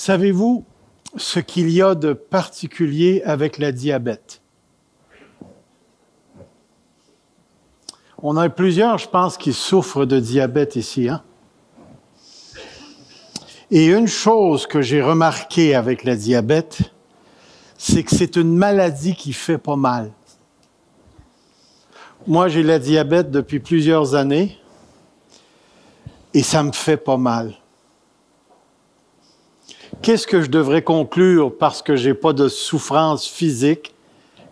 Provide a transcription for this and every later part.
Savez-vous ce qu'il y a de particulier avec le diabète? On a plusieurs, je pense, qui souffrent de diabète ici, hein? Et une chose que j'ai remarquée avec le diabète, c'est que c'est une maladie qui fait pas mal. Moi, j'ai le diabète depuis plusieurs années et ça me fait pas mal. Qu'est-ce que je devrais conclure parce que j'ai pas de souffrance physique,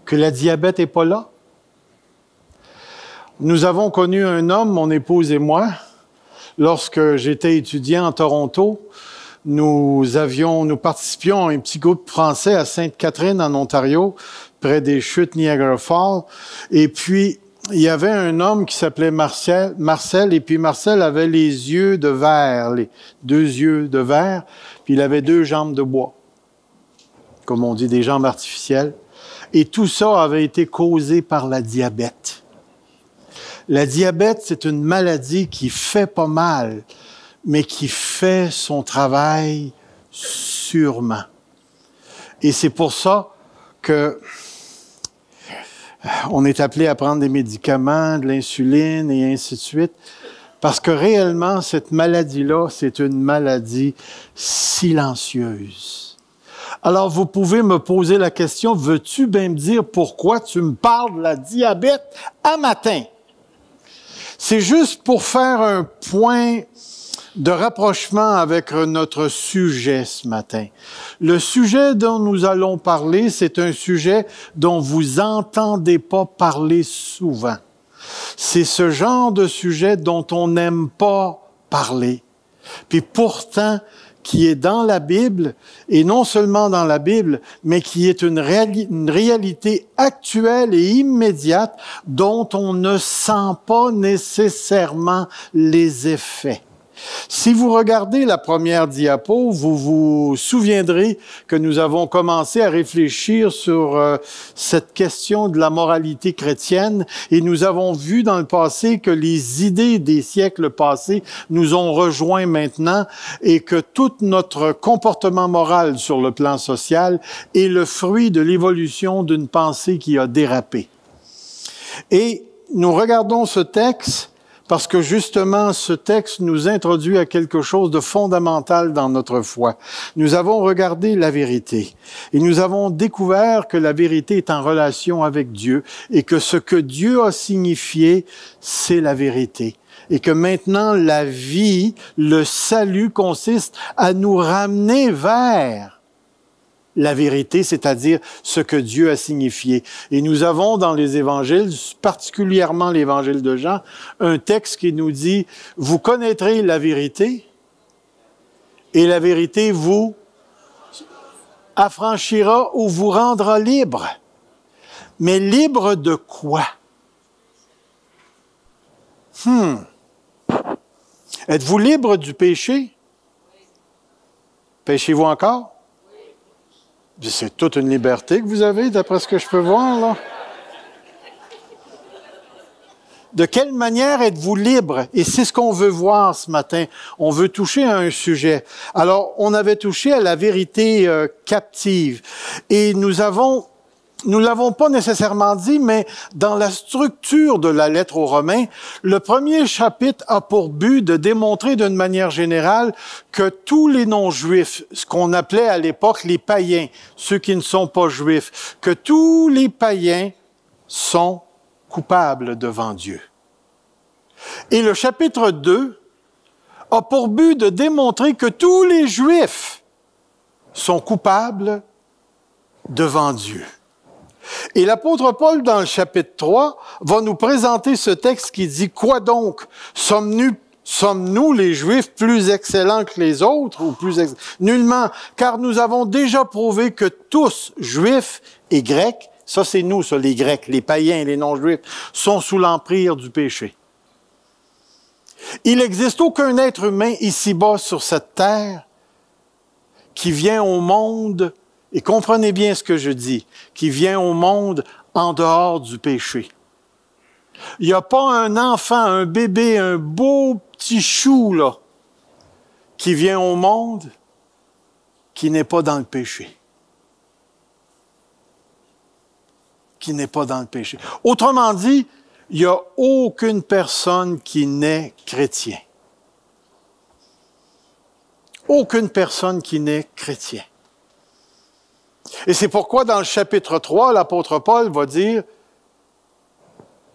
que le diabète n'est pas là? Nous avons connu un homme, mon épouse et moi, lorsque j'étais étudiant à Toronto. Nous participions à un petit groupe français à Sainte-Catherine, en Ontario, près des chutes Niagara Falls. Et puis, il y avait un homme qui s'appelait Marcel, et puis Marcel avait les yeux de verre, les 2 yeux de verre, puis il avait 2 jambes de bois, comme on dit, des jambes artificielles. Et tout ça avait été causé par la diabète. La diabète, c'est une maladie qui fait pas mal, mais qui fait son travail sûrement. Et c'est pour ça que on est appelé à prendre des médicaments, de l'insuline et ainsi de suite, parce que réellement, cette maladie-là, c'est une maladie silencieuse. Alors, vous pouvez me poser la question, veux-tu bien me dire pourquoi tu me parles de la diabète à matin? C'est juste pour faire un point de rapprochement avec notre sujet ce matin. Le sujet dont nous allons parler, c'est un sujet dont vous entendez pas parler souvent. C'est ce genre de sujet dont on n'aime pas parler. Puis pourtant, qui est dans la Bible, et non seulement dans la Bible, mais qui est une réalité actuelle et immédiate dont on ne sent pas nécessairement les effets. Si vous regardez la première diapo, vous vous souviendrez que nous avons commencé à réfléchir sur cette question de la moralité chrétienne et nous avons vu dans le passé que les idées des siècles passés nous ont rejoints maintenant et que tout notre comportement moral sur le plan social est le fruit de l'évolution d'une pensée qui a dérapé. Et nous regardons ce texte parce que justement, ce texte nous introduit à quelque chose de fondamental dans notre foi. Nous avons regardé la vérité et nous avons découvert que la vérité est en relation avec Dieu et que ce que Dieu a signifié, c'est la vérité. Et que maintenant, la vie, le salut consiste à nous ramener vers la vérité, c'est-à-dire ce que Dieu a signifié. Et nous avons dans les évangiles, particulièrement l'évangile de Jean, un texte qui nous dit « Vous connaîtrez la vérité et la vérité vous affranchira ou vous rendra libre. » Mais libre de quoi? Êtes-vous libre du péché? Péchez-vous encore? C'est toute une liberté que vous avez, d'après ce que je peux voir, là. De quelle manière êtes-vous libre? Et c'est ce qu'on veut voir ce matin. On veut toucher à un sujet. Alors, on avait touché à la vérité captive. Et nous l'avons pas nécessairement dit, mais dans la structure de la lettre aux Romains, le premier chapitre a pour but de démontrer d'une manière générale que tous les non-juifs, ce qu'on appelait à l'époque les païens, ceux qui ne sont pas juifs, que tous les païens sont coupables devant Dieu. Et le chapitre 2 a pour but de démontrer que tous les juifs sont coupables devant Dieu. Et l'apôtre Paul, dans le chapitre 3, va nous présenter ce texte qui dit « Quoi donc? Sommes-nous les Juifs plus excellents que les autres? » ou Nullement, car nous avons déjà prouvé que tous, Juifs et Grecs, ça c'est nous, ça, les Grecs, les païens et les non-Juifs, sont sous l'empire du péché. Il n'existe aucun être humain ici-bas sur cette terre qui vient au monde, et comprenez bien ce que je dis, qui vient au monde en dehors du péché. Il n'y a pas un enfant, un bébé, un beau petit chou, là, qui vient au monde qui n'est pas dans le péché. Qui n'est pas dans le péché. Autrement dit, il n'y a aucune personne qui naît chrétien. Aucune personne qui naît chrétien. Et c'est pourquoi dans le chapitre 3, l'apôtre Paul va dire,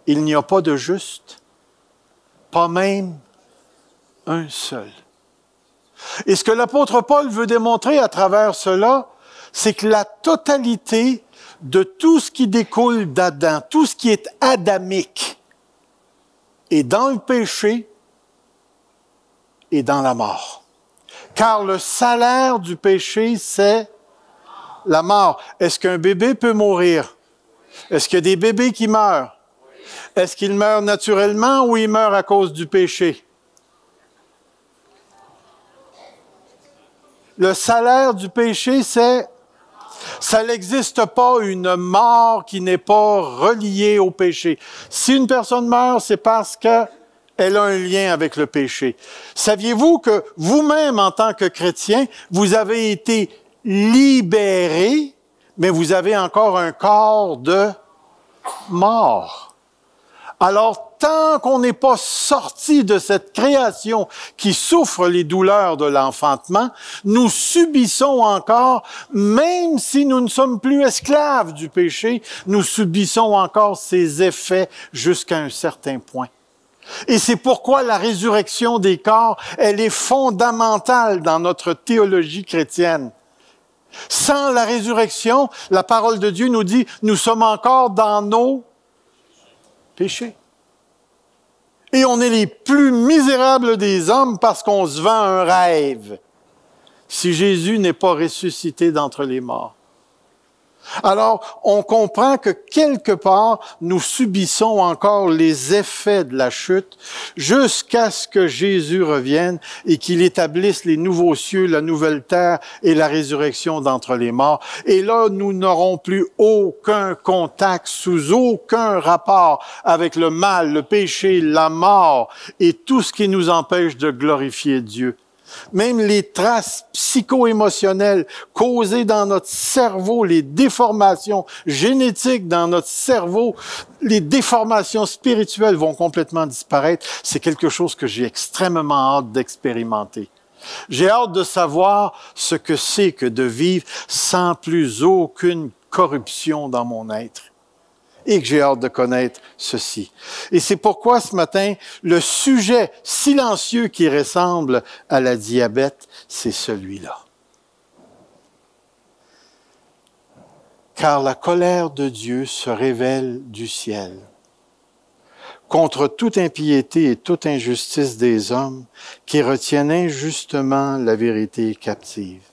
il n'y a pas de juste, pas même un seul. Et ce que l'apôtre Paul veut démontrer à travers cela, c'est que la totalité de tout ce qui découle d'Adam, tout ce qui est adamique, est dans le péché et dans la mort. Car le salaire du péché, c'est la mort. Est-ce qu'un bébé peut mourir? Est-ce qu'il y a des bébés qui meurent? Est-ce qu'ils meurent naturellement ou ils meurent à cause du péché? Le salaire du péché, c'est... Ça n'existe pas une mort qui n'est pas reliée au péché. Si une personne meurt, c'est parce qu'elle a un lien avec le péché. Saviez-vous que vous-même, en tant que chrétien, vous avez été libérés, mais vous avez encore un corps de mort? Alors, tant qu'on n'est pas sorti de cette création qui souffre les douleurs de l'enfantement, nous subissons encore, même si nous ne sommes plus esclaves du péché, nous subissons encore ses effets jusqu'à un certain point. Et c'est pourquoi la résurrection des corps, elle est fondamentale dans notre théologie chrétienne. Sans la résurrection, la parole de Dieu nous dit, nous sommes encore dans nos péchés. Et on est les plus misérables des hommes parce qu'on se vend un rêve. Si Jésus n'est pas ressuscité d'entre les morts. Alors, on comprend que quelque part, nous subissons encore les effets de la chute jusqu'à ce que Jésus revienne et qu'il établisse les nouveaux cieux, la nouvelle terre et la résurrection d'entre les morts. Et là, nous n'aurons plus aucun contact, sous aucun rapport avec le mal, le péché, la mort et tout ce qui nous empêche de glorifier Dieu. Même les traces psycho-émotionnelles causées dans notre cerveau, les déformations génétiques dans notre cerveau, les déformations spirituelles vont complètement disparaître. C'est quelque chose que j'ai extrêmement hâte d'expérimenter. J'ai hâte de savoir ce que c'est que de vivre sans plus aucune corruption dans mon être. Et que j'ai hâte de connaître ceci. Et c'est pourquoi ce matin, le sujet silencieux qui ressemble à la diabète, c'est celui-là. Car la colère de Dieu se révèle du ciel contre toute impiété et toute injustice des hommes qui retiennent injustement la vérité captive.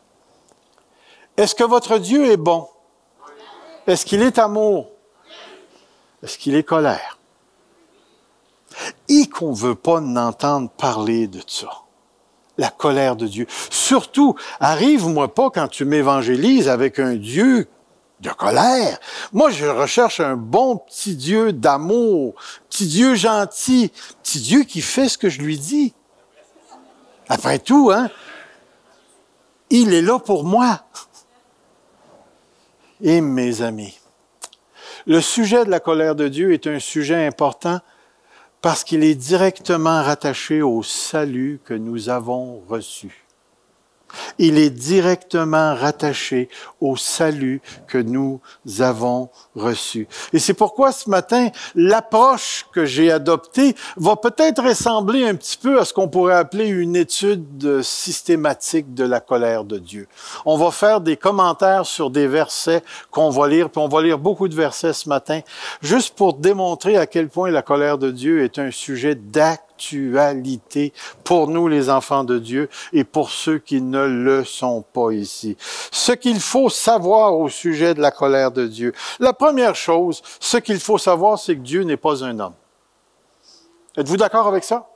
Est-ce que votre Dieu est bon? Est-ce qu'il est amour? Est-ce qu'il est colère? Et qu'on ne veut pas entendre parler de ça. La colère de Dieu. Surtout, arrive-moi pas quand tu m'évangélises avec un Dieu de colère. Moi, je recherche un bon petit Dieu d'amour, petit Dieu gentil, petit Dieu qui fait ce que je lui dis. Après tout, hein, il est là pour moi. Et mes amis, le sujet de la colère de Dieu est un sujet important parce qu'il est directement rattaché au salut que nous avons reçu. Il est directement rattaché au salut que nous avons reçu. Et c'est pourquoi ce matin, l'approche que j'ai adoptée va peut-être ressembler un petit peu à ce qu'on pourrait appeler une étude systématique de la colère de Dieu. On va faire des commentaires sur des versets qu'on va lire, puis on va lire beaucoup de versets ce matin, juste pour démontrer à quel point la colère de Dieu est un sujet d'actualité pour nous, les enfants de Dieu, et pour ceux qui ne le sont pas ici. Ce qu'il faut savoir au sujet de la colère de Dieu. La première chose, ce qu'il faut savoir, c'est que Dieu n'est pas un homme. Êtes-vous d'accord avec ça?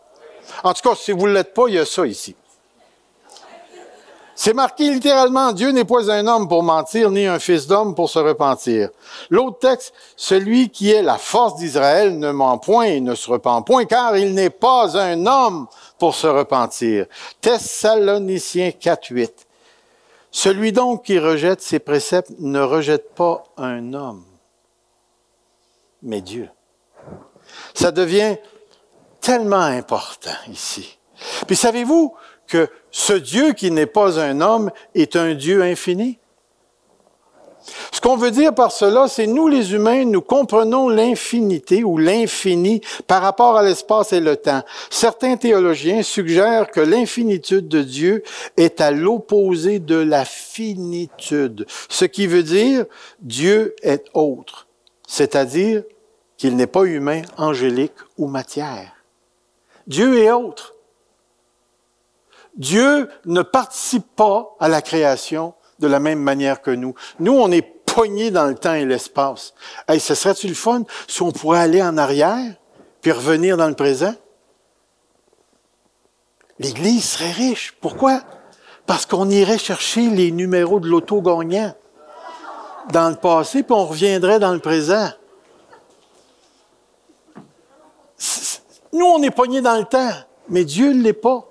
En tout cas, si vous ne l'êtes pas, il y a ça ici. C'est marqué littéralement, Dieu n'est pas un homme pour mentir, ni un fils d'homme pour se repentir. L'autre texte, celui qui est la force d'Israël ne ment point et ne se repent point, car il n'est pas un homme pour se repentir. Thessaloniciens 4:8. Celui donc qui rejette ses préceptes ne rejette pas un homme, mais Dieu. Ça devient tellement important ici. Puis savez-vous que ce Dieu qui n'est pas un homme est un Dieu infini? Ce qu'on veut dire par cela, c'est nous les humains, nous comprenons l'infinité ou l'infini par rapport à l'espace et le temps. Certains théologiens suggèrent que l'infinitude de Dieu est à l'opposé de la finitude, ce qui veut dire Dieu est autre, c'est-à-dire qu'il n'est pas humain, angélique ou matière. Dieu est autre. Dieu ne participe pas à la création de la même manière que nous. Nous, on est pognés dans le temps et l'espace. Hey, ce serait-tu le fun si on pourrait aller en arrière puis revenir dans le présent? L'Église serait riche. Pourquoi? Parce qu'on irait chercher les numéros de l'auto gagnant dans le passé puis on reviendrait dans le présent. Nous, on est pognés dans le temps, mais Dieu ne l'est pas.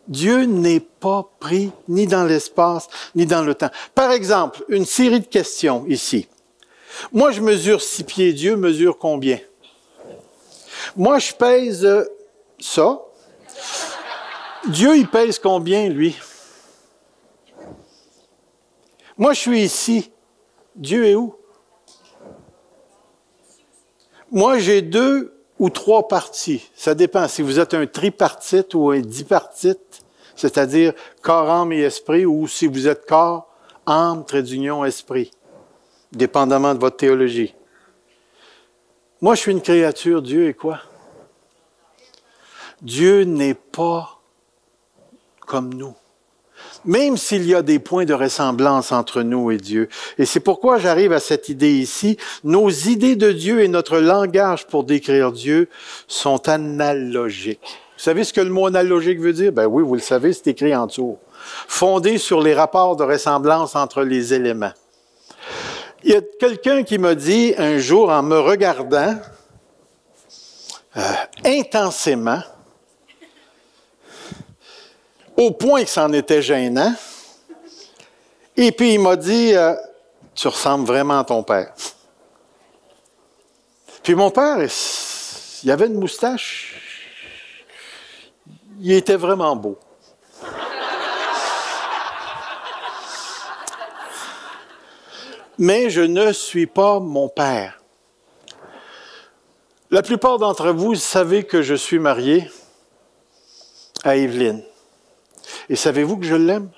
Dieu n'est pas pris ni dans l'espace, ni dans le temps. Par exemple, une série de questions ici. Moi, je mesure 6 pieds. Dieu mesure combien? Moi, je pèse ça. Dieu, il pèse combien, lui? Moi, je suis ici. Dieu est où? Moi, j'ai 2 ou 3 parties. Ça dépend. Si vous êtes un tripartite ou un dipartite, c'est-à-dire corps, âme et esprit, ou si vous êtes corps, âme, trait d'union, esprit, dépendamment de votre théologie. Moi, je suis une créature. Dieu est quoi? Dieu n'est pas comme nous. Même s'il y a des points de ressemblance entre nous et Dieu. Et c'est pourquoi j'arrive à cette idée ici. Nos idées de Dieu et notre langage pour décrire Dieu sont analogiques. Vous savez ce que le mot analogique veut dire? Ben oui, vous le savez, c'est écrit en dessous. Fondé sur les rapports de ressemblance entre les éléments. Il y a quelqu'un qui m'a dit un jour en me regardant intensément, au point que c'en était gênant. Et puis il m'a dit, tu ressembles vraiment à ton père. Puis mon père, il avait une moustache. Il était vraiment beau. Mais je ne suis pas mon père. La plupart d'entre vous savez que je suis marié à Evelyne. Et savez-vous que je l'aime?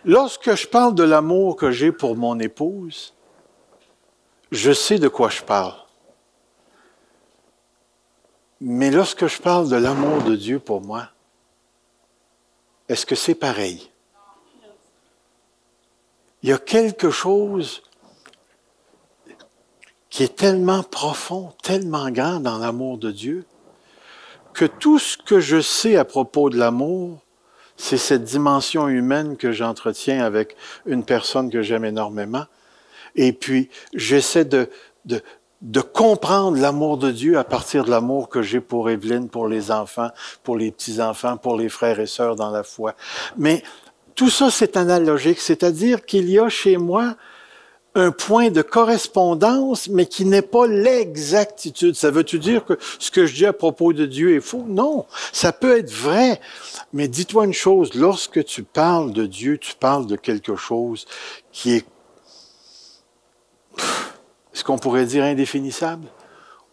Lorsque je parle de l'amour que j'ai pour mon épouse, je sais de quoi je parle. Mais lorsque je parle de l'amour de Dieu pour moi, est-ce que c'est pareil? Il y a quelque chose qui est tellement profond, tellement grand dans l'amour de Dieu, que tout ce que je sais à propos de l'amour, c'est cette dimension humaine que j'entretiens avec une personne que j'aime énormément. Et puis, j'essaie de comprendre l'amour de Dieu à partir de l'amour que j'ai pour Evelyne, pour les enfants, pour les petits-enfants, pour les frères et sœurs dans la foi. Mais tout ça, c'est analogique, c'est-à-dire qu'il y a chez moi un point de correspondance, mais qui n'est pas l'exactitude. Ça veut-tu dire que ce que je dis à propos de Dieu est faux? Non, ça peut être vrai. Mais dis-toi une chose, lorsque tu parles de Dieu, tu parles de quelque chose qui est, est-ce qu'on pourrait dire indéfinissable?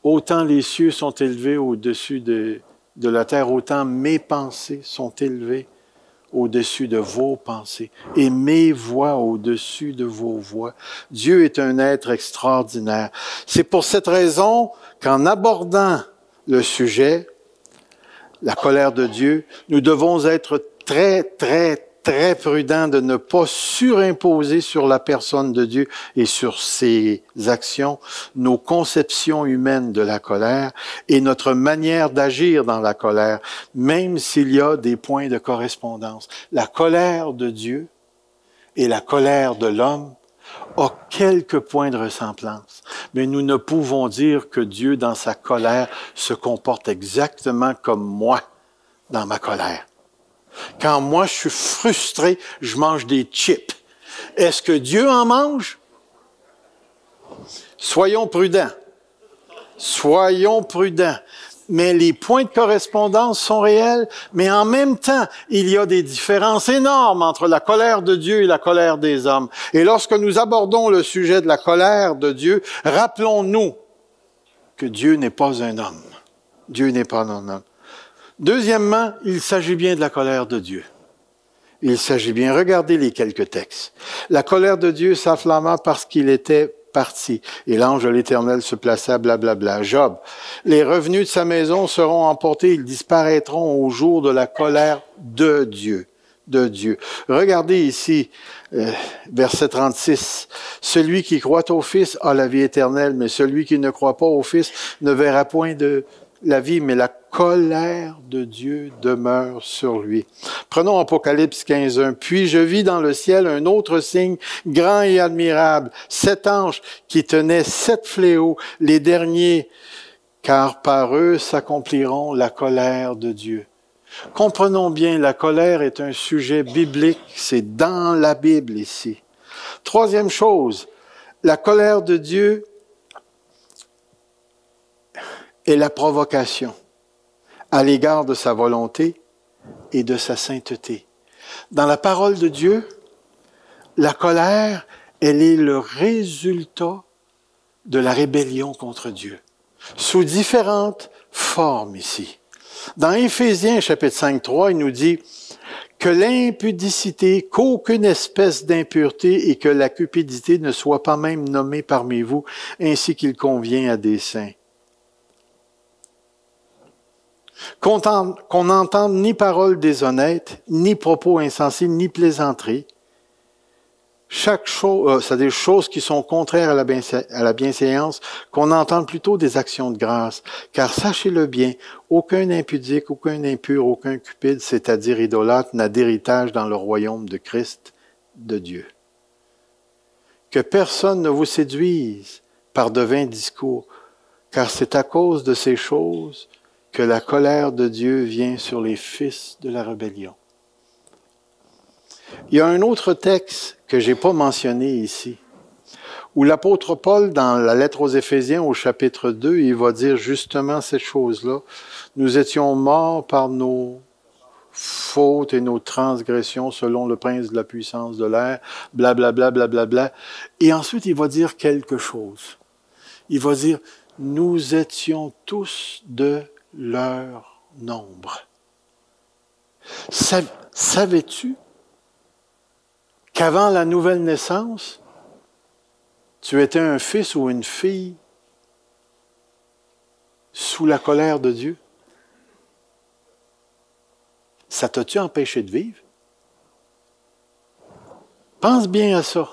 Autant les cieux sont élevés au-dessus de la terre, autant mes pensées sont élevées au-dessus de vos pensées et mes voix au-dessus de vos voix. Dieu est un être extraordinaire. C'est pour cette raison qu'en abordant le sujet, la colère de Dieu, nous devons être très, très, très prudents de ne pas surimposer sur la personne de Dieu et sur ses actions nos conceptions humaines de la colère et notre manière d'agir dans la colère, même s'il y a des points de correspondance. La colère de Dieu et la colère de l'homme ont quelques points de ressemblance, mais nous ne pouvons dire que Dieu, dans sa colère, se comporte exactement comme moi dans ma colère. Quand moi, je suis frustré, je mange des chips. Est-ce que Dieu en mange? Soyons prudents. Soyons prudents. Mais les points de correspondance sont réels, mais en même temps, il y a des différences énormes entre la colère de Dieu et la colère des hommes. Et lorsque nous abordons le sujet de la colère de Dieu, rappelons-nous que Dieu n'est pas un homme. Dieu n'est pas un homme. Deuxièmement, il s'agit bien de la colère de Dieu. Il s'agit bien, regardez les quelques textes. La colère de Dieu s'enflamma parce qu'il était parti. Et l'ange de l'Éternel se plaça, blablabla. Job, les revenus de sa maison seront emportés, ils disparaîtront au jour de la colère de Dieu. De Dieu. Regardez ici, verset 36. Celui qui croit au Fils a la vie éternelle, mais celui qui ne croit pas au Fils ne verra point de la vie, mais la colère de Dieu demeure sur lui. Prenons Apocalypse 15:1. Puis je vis dans le ciel un autre signe grand et admirable, 7 anges qui tenaient 7 fléaux, les derniers, car par eux s'accompliront la colère de Dieu. Comprenons bien, la colère est un sujet biblique, c'est dans la Bible ici. Troisième chose, la colère de Dieu est la provocation à l'égard de sa volonté et de sa sainteté. Dans la parole de Dieu, la colère, elle est le résultat de la rébellion contre Dieu, sous différentes formes ici. Dans Éphésiens, chapitre 5:3, il nous dit que l'impudicité, qu'aucune espèce d'impureté et que la cupidité ne soit pas même nommée parmi vous, ainsi qu'il convient à des saints. Qu'on n'entende ni paroles déshonnêtes, ni propos insensés, ni plaisanteries. Chaque chose, c'est des choses qui sont contraires à la bienséance, qu'on entende plutôt des actions de grâce. Car sachez-le bien, aucun impudique, aucun impur, aucun cupide, c'est-à-dire idolâtre, n'a d'héritage dans le royaume de Christ, de Dieu. Que personne ne vous séduise par de vains discours, car c'est à cause de ces choses que la colère de Dieu vient sur les fils de la rébellion. Il y a un autre texte que je n'ai pas mentionné ici, où l'apôtre Paul, dans la lettre aux Éphésiens, au chapitre 2, il va dire justement cette chose-là. Nous étions morts par nos fautes et nos transgressions selon le prince de la puissance de l'air, blablabla, blablabla. Et ensuite, il va dire quelque chose. Il va dire, nous étions tous de leur nombre. Savais-tu qu'avant la nouvelle naissance, tu étais un fils ou une fille sous la colère de Dieu? Ça t'a-tu empêché de vivre? Pense bien à ça.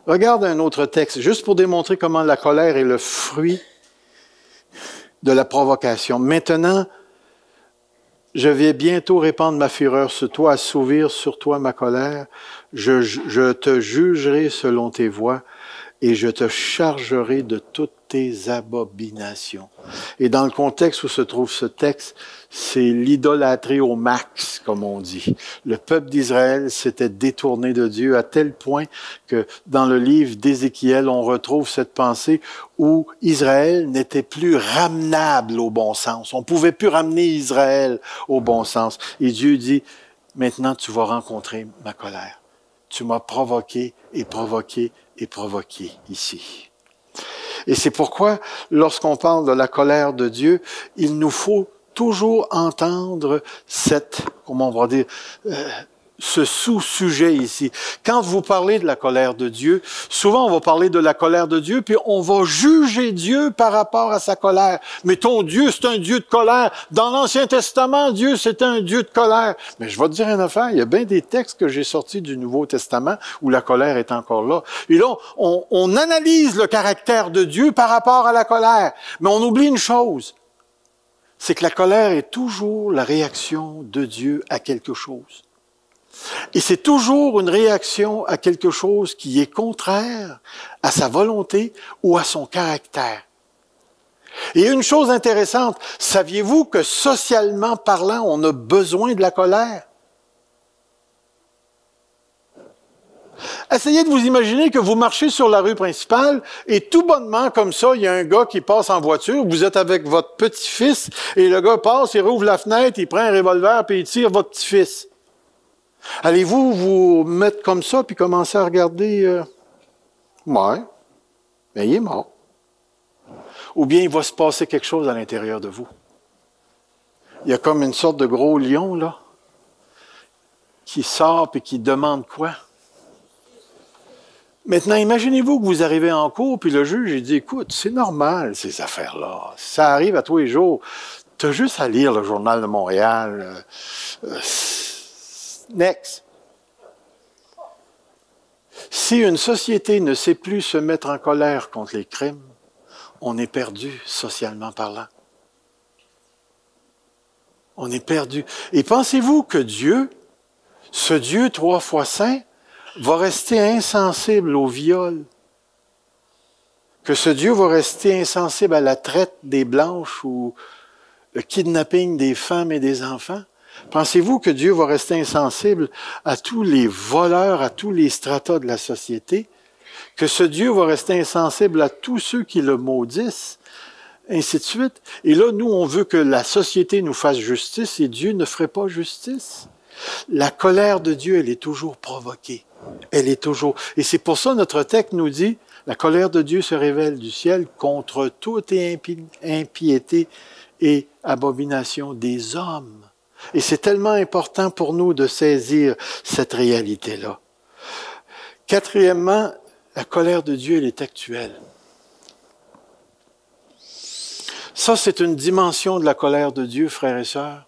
Regarde un autre texte, juste pour démontrer comment la colère est le fruit de la provocation. Maintenant, je vais bientôt répandre ma fureur sur toi, assouvir sur toi ma colère. Je te jugerai selon tes voies et je te chargerai de toutes tes abominations. Et dans le contexte où se trouve ce texte, c'est l'idolâtrie au max, comme on dit. Le peuple d'Israël s'était détourné de Dieu à tel point que dans le livre d'Ézéchiel, on retrouve cette pensée où Israël n'était plus ramenable au bon sens. On ne pouvait plus ramener Israël au bon sens. Et Dieu dit, maintenant tu vas rencontrer ma colère. Tu m'as provoqué et provoqué et provoqué ici. Et c'est pourquoi, lorsqu'on parle de la colère de Dieu, il nous faut toujours entendre comment on va dire, ce sous-sujet ici. Quand vous parlez de la colère de Dieu, souvent on va parler de la colère de Dieu, puis on va juger Dieu par rapport à sa colère. Mais ton Dieu, c'est un Dieu de colère. Dans l'Ancien Testament, Dieu, c'était un Dieu de colère. Mais je vais te dire une affaire, il y a bien des textes que j'ai sortis du Nouveau Testament où la colère est encore là. Et là, on analyse le caractère de Dieu par rapport à la colère. Mais on oublie une chose, c'est que la colère est toujours la réaction de Dieu à quelque chose. Et c'est toujours une réaction à quelque chose qui est contraire à sa volonté ou à son caractère. Et une chose intéressante, saviez-vous que socialement parlant, on a besoin de la colère? Essayez de vous imaginer que vous marchez sur la rue principale et tout bonnement, comme ça, il y a un gars qui passe en voiture, vous êtes avec votre petit-fils et le gars passe, il rouvre la fenêtre, il prend un revolver puis il tire votre petit-fils. Allez-vous vous mettre comme ça puis commencer à regarder? Ouais, mais il est mort. Ou bien il va se passer quelque chose à l'intérieur de vous. Il y a comme une sorte de gros lion, là, qui sort et qui demande quoi? Maintenant, imaginez-vous que vous arrivez en cours, puis le juge, il dit, écoute, c'est normal, ces affaires-là. Ça arrive à tous les jours. Tu as juste à lire le Journal de Montréal. Next. Si une société ne sait plus se mettre en colère contre les crimes, on est perdu, socialement parlant. On est perdu. Et pensez-vous que Dieu, ce Dieu 3 fois saint, va rester insensible au viol? Que ce Dieu va rester insensible à la traite des blanches ou le kidnapping des femmes et des enfants? Pensez-vous que Dieu va rester insensible à tous les voleurs, à tous les stratas de la société? Que ce Dieu va rester insensible à tous ceux qui le maudissent? Ainsi de suite. Et là, nous, on veut que la société nous fasse justice et Dieu ne ferait pas justice. La colère de Dieu, elle est toujours provoquée. Elle est toujours. Et c'est pour ça notre texte nous dit, la colère de Dieu se révèle du ciel contre toute impiété et abomination des hommes. Et c'est tellement important pour nous de saisir cette réalité-là. Quatrièmement, la colère de Dieu, elle est actuelle. Ça, c'est une dimension de la colère de Dieu, frères et sœurs,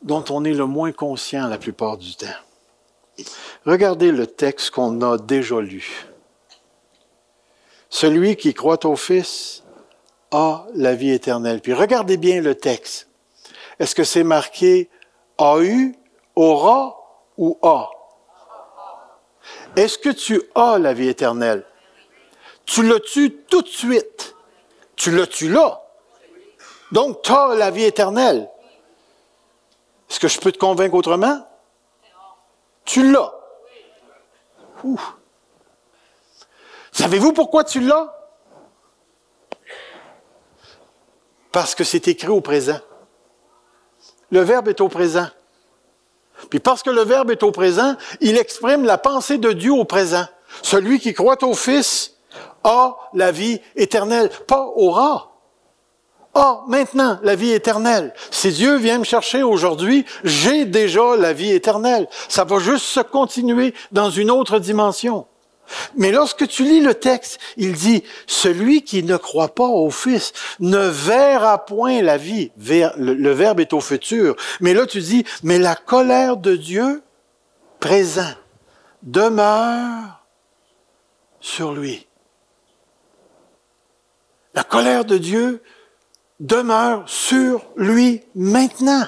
dont on est le moins conscient la plupart du temps. Regardez le texte qu'on a déjà lu. Celui qui croit au Fils a la vie éternelle. Puis regardez bien le texte. Est-ce que c'est marqué a eu, aura ou a? Est-ce que tu as la vie éternelle? Tu l'as-tu tout de suite? Tu l'as-tu là? Donc, tu as la vie éternelle. Est-ce que je peux te convaincre autrement? Tu l'as. Ouh. Savez-vous pourquoi tu l'as? Parce que c'est écrit au présent. Le Verbe est au présent. Puis parce que le Verbe est au présent, il exprime la pensée de Dieu au présent. Celui qui croit au Fils a la vie éternelle, pas aura. A maintenant la vie éternelle. Si Dieu vient me chercher aujourd'hui, j'ai déjà la vie éternelle. Ça va juste se continuer dans une autre dimension. Mais lorsque tu lis le texte, il dit, celui qui ne croit pas au Fils ne verra point la vie. Le Verbe est au futur. Mais là, tu dis, mais la colère de Dieu, présent, demeure sur lui. La colère de Dieu demeure sur lui maintenant.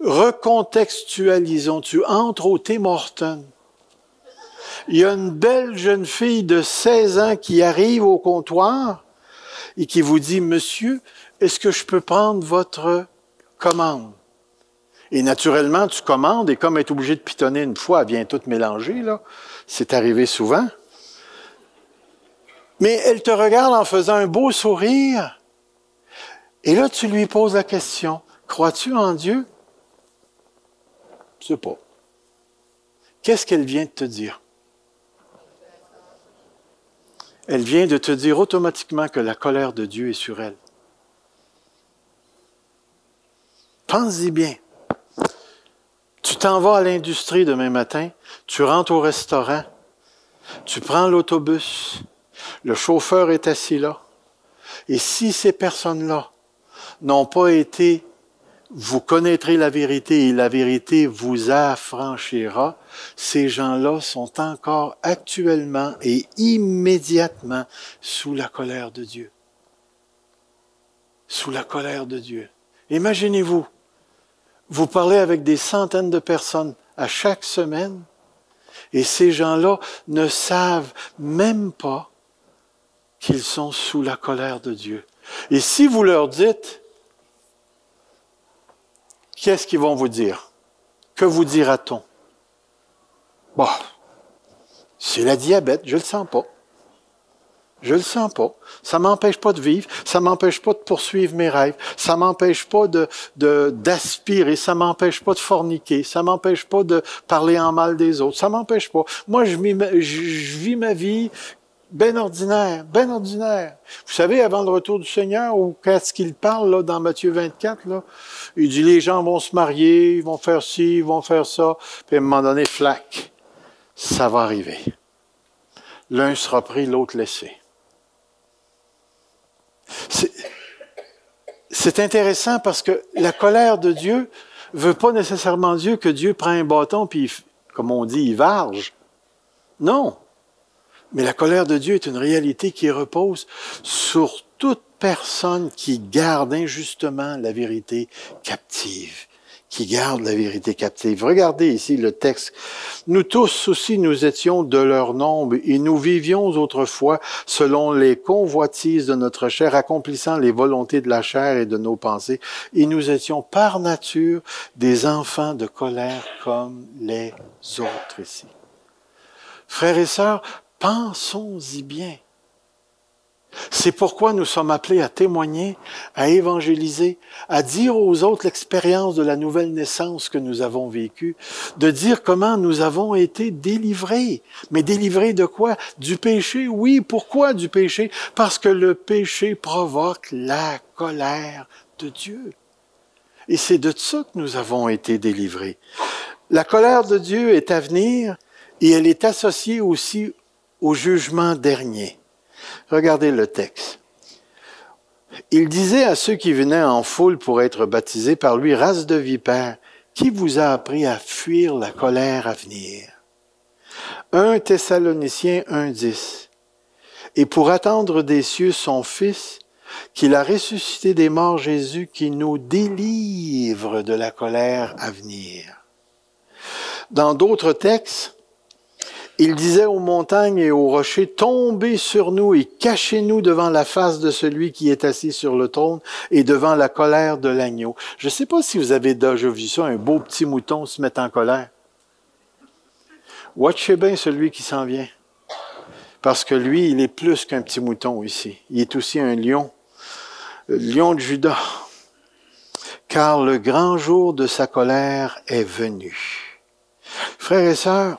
Recontextualisons. Tu entres au Tim Hortons. Il y a une belle jeune fille de 16 ans qui arrive au comptoir et qui vous dit, « Monsieur, est-ce que je peux prendre votre commande? » Et naturellement, tu commandes et comme elle est obligée de pitonner une fois, elle vient toute mélanger, là. C'est arrivé souvent. Mais elle te regarde en faisant un beau sourire. Et là, tu lui poses la question, « Crois-tu en Dieu? » Je sais pas. Qu'est-ce qu'elle vient de te dire? Elle vient de te dire automatiquement que la colère de Dieu est sur elle. Pense-y bien. Tu t'en vas à l'industrie demain matin, tu rentres au restaurant, tu prends l'autobus, le chauffeur est assis là. Et si ces personnes-là n'ont pas été, vous connaîtrez la vérité et la vérité vous affranchira, ces gens-là sont encore actuellement et immédiatement sous la colère de Dieu. Sous la colère de Dieu. Imaginez-vous, vous parlez avec des centaines de personnes à chaque semaine et ces gens-là ne savent même pas qu'ils sont sous la colère de Dieu. Et si vous leur dites, qu'est-ce qu'ils vont vous dire? Que vous dira-t-on? Bon, c'est la diabète, je le sens pas. Je le sens pas. Ça m'empêche pas de vivre, ça m'empêche pas de poursuivre mes rêves, ça m'empêche pas d'aspirer, ça m'empêche pas de forniquer, ça m'empêche pas de parler en mal des autres, ça m'empêche pas. Moi, je vis ma vie ben ordinaire, ben ordinaire. Vous savez, avant le retour du Seigneur, ou qu'est-ce qu'il parle là, dans Matthieu 24, là, il dit les gens vont se marier, ils vont faire ci, ils vont faire ça, puis à un moment donné, flac, ça va arriver. L'un sera pris, l'autre laissé. C'est intéressant parce que la colère de Dieu veut pas nécessairement dire que Dieu prend un bâton puis, comme on dit, il varge. Non. Mais la colère de Dieu est une réalité qui repose sur toute personne qui garde injustement la vérité captive. Qui garde la vérité captive. Regardez ici le texte. Nous tous aussi, nous étions de leur nombre et nous vivions autrefois selon les convoitises de notre chair, accomplissant les volontés de la chair et de nos pensées. Et nous étions par nature des enfants de colère comme les autres ici. Frères et sœurs, pensons-y bien. C'est pourquoi nous sommes appelés à témoigner, à évangéliser, à dire aux autres l'expérience de la nouvelle naissance que nous avons vécue, de dire comment nous avons été délivrés. Mais délivrés de quoi? Du péché? Oui, pourquoi du péché? Parce que le péché provoque la colère de Dieu. Et c'est de ça que nous avons été délivrés. La colère de Dieu est à venir et elle est associée aussi au jugement dernier. Regardez le texte. Il disait à ceux qui venaient en foule pour être baptisés par lui, race de vipères, qui vous a appris à fuir la colère à venir? 1 Thessaloniciens 1,10. Et pour attendre des cieux son Fils, qu'il a ressuscité des morts Jésus, qui nous délivre de la colère à venir. Dans d'autres textes, il disait aux montagnes et aux rochers, tombez sur nous et cachez-nous devant la face de celui qui est assis sur le trône et devant la colère de l'agneau. Je ne sais pas si vous avez déjà vu ça, un beau petit mouton se mettre en colère. Watchez bien celui qui s'en vient. Parce que lui, il est plus qu'un petit mouton ici. Il est aussi un lion. Le lion de Juda. Car le grand jour de sa colère est venu. Frères et sœurs,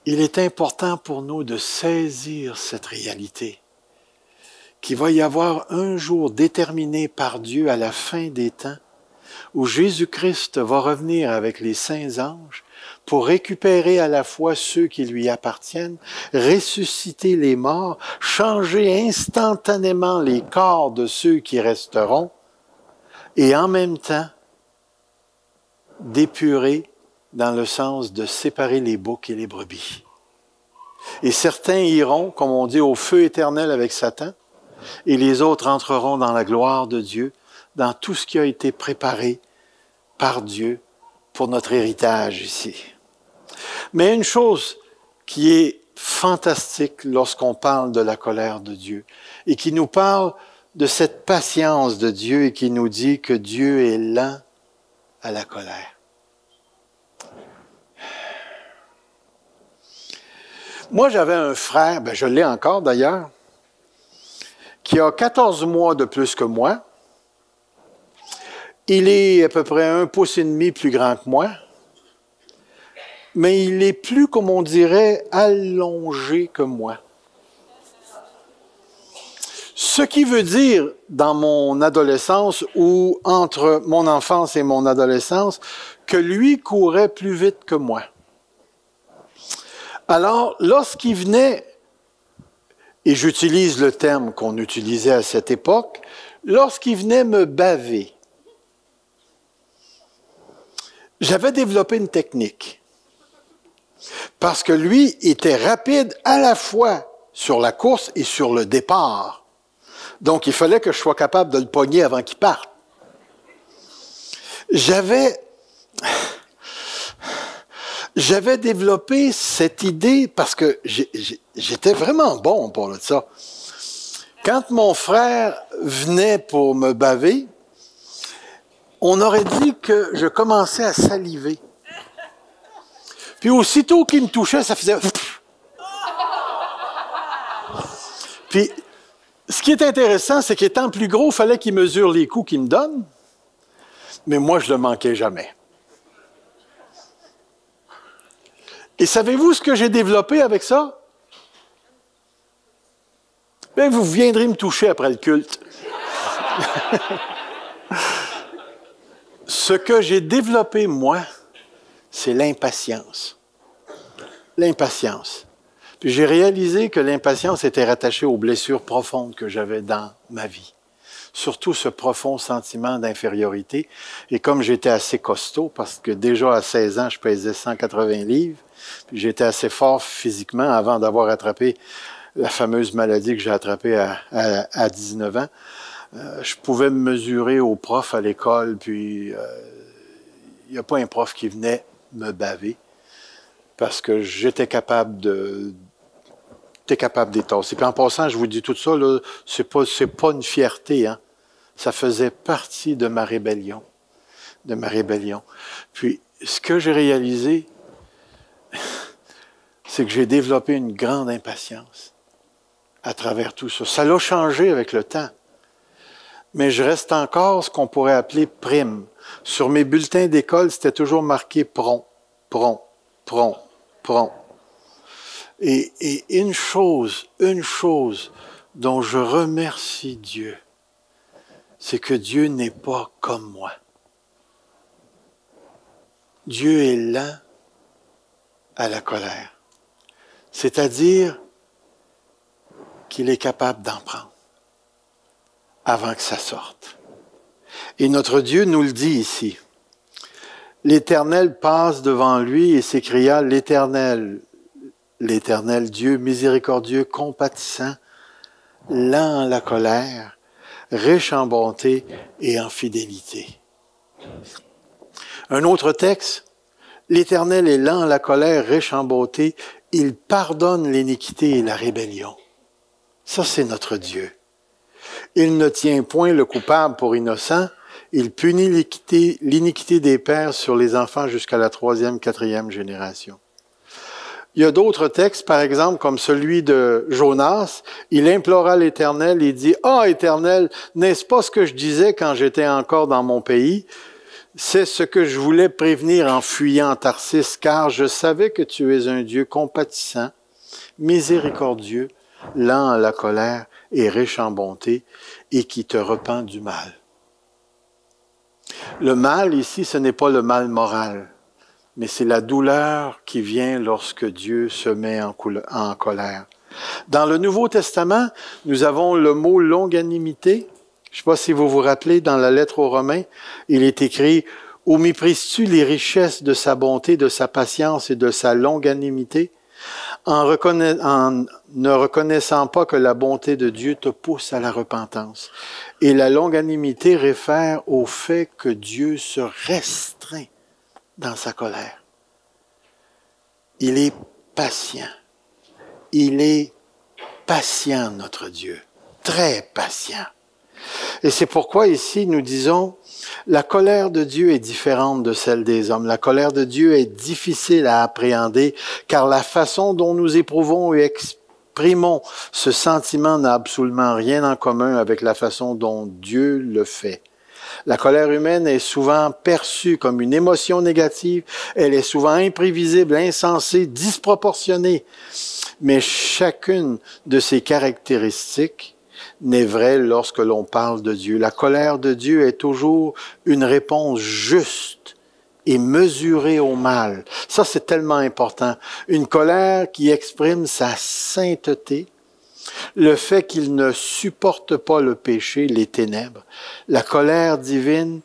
il est important pour nous de saisir cette réalité, qu'il va y avoir un jour déterminé par Dieu à la fin des temps, où Jésus-Christ va revenir avec les saints anges pour récupérer à la fois ceux qui lui appartiennent, ressusciter les morts, changer instantanément les corps de ceux qui resteront, et en même temps, d'épurer dans le sens de séparer les boucs et les brebis. Et certains iront, comme on dit, au feu éternel avec Satan, et les autres entreront dans la gloire de Dieu, dans tout ce qui a été préparé par Dieu pour notre héritage ici. Mais une chose qui est fantastique lorsqu'on parle de la colère de Dieu, et qui nous parle de cette patience de Dieu, et qui nous dit que Dieu est lent à la colère. Moi, j'avais un frère, je l'ai encore d'ailleurs, qui a 14 mois de plus que moi. Il est à peu près 1,5 pouces plus grand que moi, mais il est plus, comme on dirait, allongé que moi. Ce qui veut dire, dans mon adolescence, ou entre mon enfance et mon adolescence, que lui courait plus vite que moi. Alors, lorsqu'il venait, et j'utilise le terme qu'on utilisait à cette époque, lorsqu'il venait me baver, j'avais développé une technique. Parce que lui était rapide à la fois sur la course et sur le départ. Donc, il fallait que je sois capable de le pogner avant qu'il parte. J'avais développé cette idée parce que j'étais vraiment bon pour ça. Quand mon frère venait pour me baver, on aurait dit que je commençais à saliver. Puis aussitôt qu'il me touchait, ça faisait... Puis, ce qui est intéressant, c'est qu'étant plus gros, il fallait qu'il mesure les coups qu'il me donne. Mais moi, je ne le manquais jamais. Et savez-vous ce que j'ai développé avec ça? Bien, vous viendrez me toucher après le culte. Ce que j'ai développé, moi, c'est l'impatience. L'impatience. Puis j'ai réalisé que l'impatience était rattachée aux blessures profondes que j'avais dans ma vie. Surtout ce profond sentiment d'infériorité. Et comme j'étais assez costaud, parce que déjà à 16 ans, je pesais 180 livres, puis j'étais assez fort physiquement avant d'avoir attrapé la fameuse maladie que j'ai attrapée à 19 ans, je pouvais me mesurer au prof à l'école, puis il n'y a pas un prof qui venait me baver parce que j'étais capable d'étasser. Puis en passant, je vous dis tout ça, là, c'est pas une fierté, hein. Ça faisait partie de ma rébellion. Puis, ce que j'ai réalisé, c'est que j'ai développé une grande impatience à travers tout ça. Ça l'a changé avec le temps. Mais je reste encore ce qu'on pourrait appeler prime. Sur mes bulletins d'école, c'était toujours marqué prompt, prompt, prompt, prompt. Et une chose dont je remercie Dieu, c'est que Dieu n'est pas comme moi. Dieu est lent à la colère. C'est-à-dire qu'il est capable d'en prendre avant que ça sorte. Et notre Dieu nous le dit ici. L'Éternel passe devant lui et s'écria, l'Éternel Dieu miséricordieux, compatissant, lent à la colère, riche en bonté et en fidélité. Un autre texte, l'Éternel est lent à la colère, riche en bonté, il pardonne l'iniquité et la rébellion. Ça, c'est notre Dieu. Il ne tient point le coupable pour innocent, il punit l'iniquité des pères sur les enfants jusqu'à la 3e, 4e génération. Il y a d'autres textes, par exemple, comme celui de Jonas. Il implora l'Éternel et dit, « Ah, Éternel, n'est-ce pas ce que je disais quand j'étais encore dans mon pays? C'est ce que je voulais prévenir en fuyant Tarsis, car je savais que tu es un Dieu compatissant, miséricordieux, lent à la colère et riche en bonté, et qui te repent du mal. » Le mal ici, ce n'est pas le mal moral, mais c'est la douleur qui vient lorsque Dieu se met en colère. Dans le Nouveau Testament, nous avons le mot longanimité. Je ne sais pas si vous vous rappelez, dans la lettre aux Romains, il est écrit « Où méprises-tu les richesses de sa bonté, de sa patience et de sa longanimité, en ne reconnaissant pas que la bonté de Dieu te pousse à la repentance. » Et la longanimité réfère au fait que Dieu se restreint dans sa colère. Il est patient. Il est patient, notre Dieu. Très patient. Et c'est pourquoi ici nous disons, la colère de Dieu est différente de celle des hommes. La colère de Dieu est difficile à appréhender, car la façon dont nous éprouvons et exprimons ce sentiment n'a absolument rien en commun avec la façon dont Dieu le fait. La colère humaine est souvent perçue comme une émotion négative, elle est souvent imprévisible, insensée, disproportionnée. Mais chacune de ces caractéristiques n'est vrai lorsque l'on parle de Dieu. La colère de Dieu est toujours une réponse juste et mesurée au mal. Ça, c'est tellement important. Une colère qui exprime sa sainteté, le fait qu'il ne supporte pas le péché, les ténèbres. La colère divine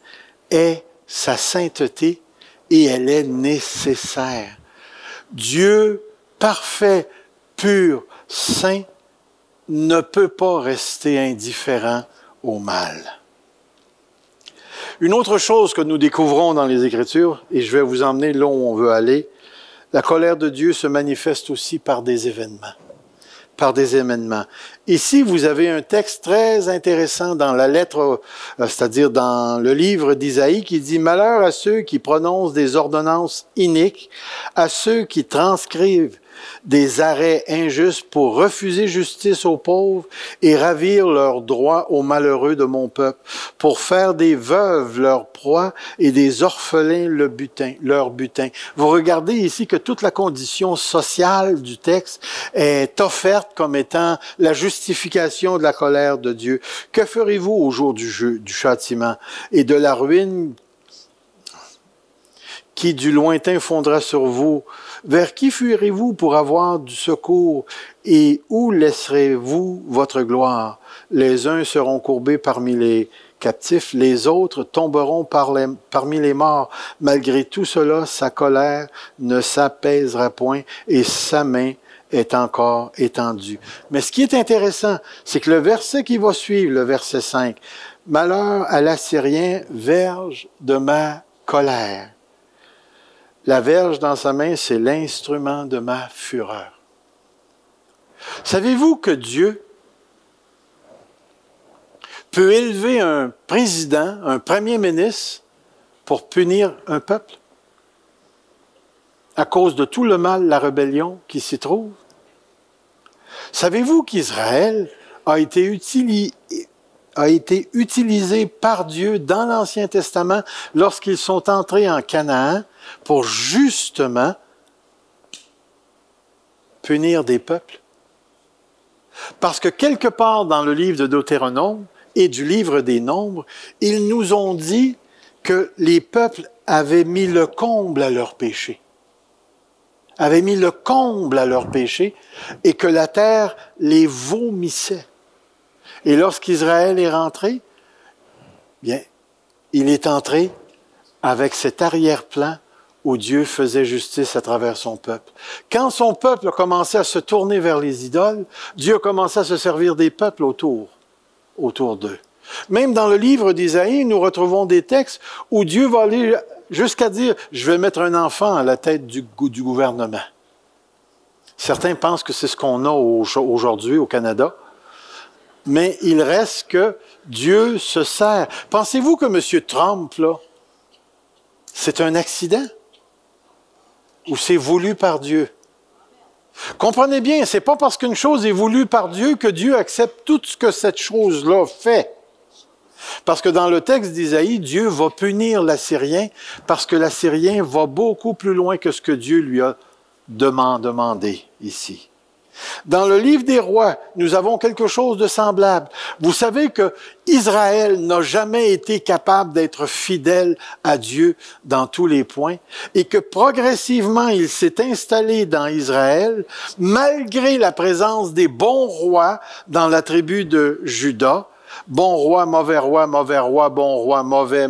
est sa sainteté et elle est nécessaire. Dieu, parfait, pur, saint, ne peut pas rester indifférent au mal. Une autre chose que nous découvrons dans les Écritures, et je vais vous emmener là où on veut aller, La colère de Dieu se manifeste aussi par des événements. Par des événements. Ici, vous avez un texte très intéressant dans la lettre, c'est-à-dire dans le livre d'Isaïe, qui dit « Malheur à ceux qui prononcent des ordonnances iniques, à ceux qui transcrivent des arrêts injustes pour refuser justice aux pauvres et ravir leurs droits aux malheureux de mon peuple, pour faire des veuves leur proie et des orphelins leur butin. » Vous regardez ici que toute la condition sociale du texte est offerte comme étant la justification de la colère de Dieu. Que ferez-vous au jour du châtiment et de la ruine qui du lointain fondra sur vous? Vers qui fuirez-vous pour avoir du secours? Et où laisserez-vous votre gloire? Les uns seront courbés parmi les captifs, les autres tomberont parmi les morts. Malgré tout cela, sa colère ne s'apaisera point et sa main est encore étendue. Mais ce qui est intéressant, c'est que le verset qui va suivre, le verset 5, « Malheur à l'Assyrien, verge de ma colère. » La verge dans sa main, c'est l'instrument de ma fureur. Savez-vous que Dieu peut élever un président, un premier ministre, pour punir un peuple à cause de tout le mal, la rébellion qui s'y trouve? Savez-vous qu'Israël a été utilisé par Dieu dans l'Ancien Testament lorsqu'ils sont entrés en Canaan pour justement punir des peuples? Parce que quelque part dans le livre de Deutéronome et du livre des Nombres, ils nous ont dit que les peuples avaient mis le comble à leur péché. Avaient mis le comble à leur péché et que la terre les vomissait. Et lorsqu'Israël est rentré, bien, il est entré avec cet arrière-plan où Dieu faisait justice à travers son peuple. Quand son peuple a commencé à se tourner vers les idoles, Dieu a commencé à se servir des peuples autour d'eux. Même dans le livre d'Isaïe, nous retrouvons des textes où Dieu va aller jusqu'à dire « Je vais mettre un enfant à la tête du gouvernement ». Certains pensent que c'est ce qu'on a aujourd'hui au Canada, mais il reste que Dieu se sert. Pensez-vous que M. Trump, là, c'est un accident? Ou c'est voulu par Dieu? Comprenez bien, c'est pas parce qu'une chose est voulue par Dieu que Dieu accepte tout ce que cette chose-là fait. Parce que dans le texte d'Isaïe, Dieu va punir l'Assyrien parce que l'Assyrien va beaucoup plus loin que ce que Dieu lui a demandé ici. Dans le livre des rois, nous avons quelque chose de semblable. Vous savez que Israël n'a jamais été capable d'être fidèle à Dieu dans tous les points et que progressivement il s'est installé dans Israël malgré la présence des bons rois dans la tribu de Juda. Bon roi, mauvais roi, bon roi, mauvais,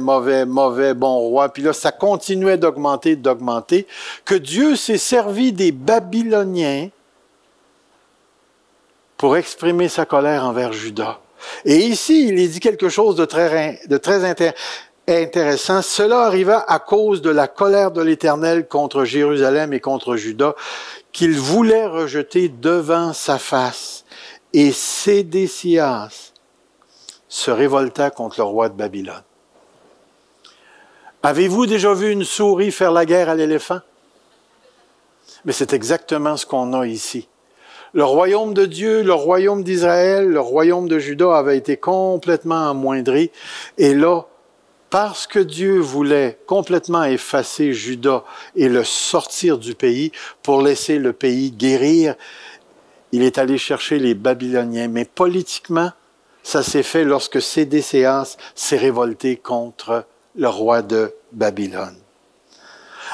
bon roi. Puis là, ça continuait d'augmenter, que Dieu s'est servi des Babyloniens pour exprimer sa colère envers Juda. Et ici, il est dit quelque chose de très intéressant. Cela arriva à cause de la colère de l'Éternel contre Jérusalem et contre Juda, qu'il voulait rejeter devant sa face. Et Sédécias se révolta contre le roi de Babylone. Avez-vous déjà vu une souris faire la guerre à l'éléphant? Mais c'est exactement ce qu'on a ici. Le royaume de Dieu, le royaume d'Israël, le royaume de Juda avait été complètement amoindri. Et là, parce que Dieu voulait complètement effacer Juda et le sortir du pays pour laisser le pays guérir, il est allé chercher les Babyloniens. Mais politiquement, ça s'est fait lorsque Sédécias s'est révolté contre le roi de Babylone.